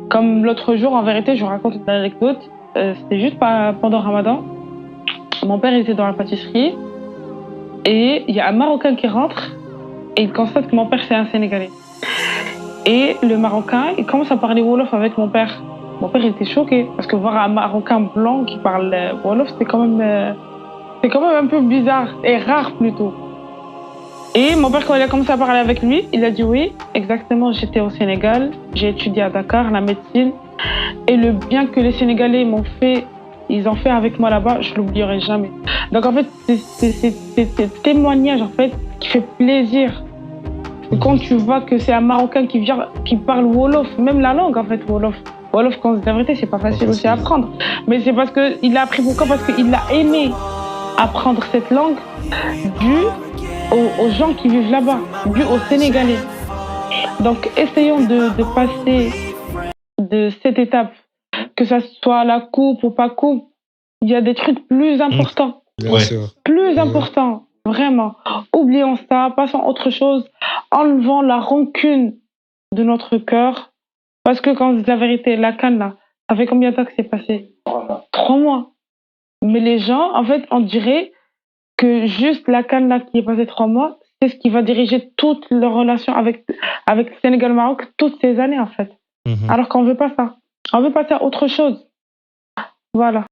Comme l'autre jour, en vérité, je vous raconte une anecdote. C'était juste pendant Ramadan. Mon père il était dans la pâtisserie et il y a un Marocain qui rentre et il constate que mon père c'est un Sénégalais. Et le Marocain, il commence à parler Wolof avec mon père. Mon père il était choqué parce que voir un Marocain blanc qui parle Wolof, c'est quand même un peu bizarre et rare plutôt. Et mon père, quand il a commencé à parler avec lui, il a dit oui, exactement, j'étais au Sénégal, j'ai étudié à Dakar la médecine et le bien que les Sénégalais ils ont fait avec moi là-bas, je l'oublierai jamais. Donc en fait, c'est ce témoignage en fait qui fait plaisir. Et quand tu vois que c'est un Marocain qui parle Wolof, même la langue en fait Wolof. Wolof, quand c'est la vérité, c'est pas facile aussi à apprendre. Mais c'est parce qu'il a appris pourquoi? Parce qu'il a aimé apprendre cette langue dû aux gens qui vivent là-bas, dû aux Sénégalais. Donc essayons de passer de cette étape, que ça soit la coupe ou pas coupe, il y a des trucs plus importants. Bien sûr. Plus importants, vraiment. Oublions ça, passons à autre chose, enlevons la rancune de notre cœur. Parce que quand la vérité, la canne là, ça fait combien de temps que c'est passé? 3 mois. Mais les gens, en fait, on dirait que juste la canne là qui est passée 3 mois, c'est ce qui va diriger toutes leurs relations avec le Sénégal-Maroc toutes ces années en fait. Alors qu'on veut pas ça. On veut passer à autre chose. Voilà.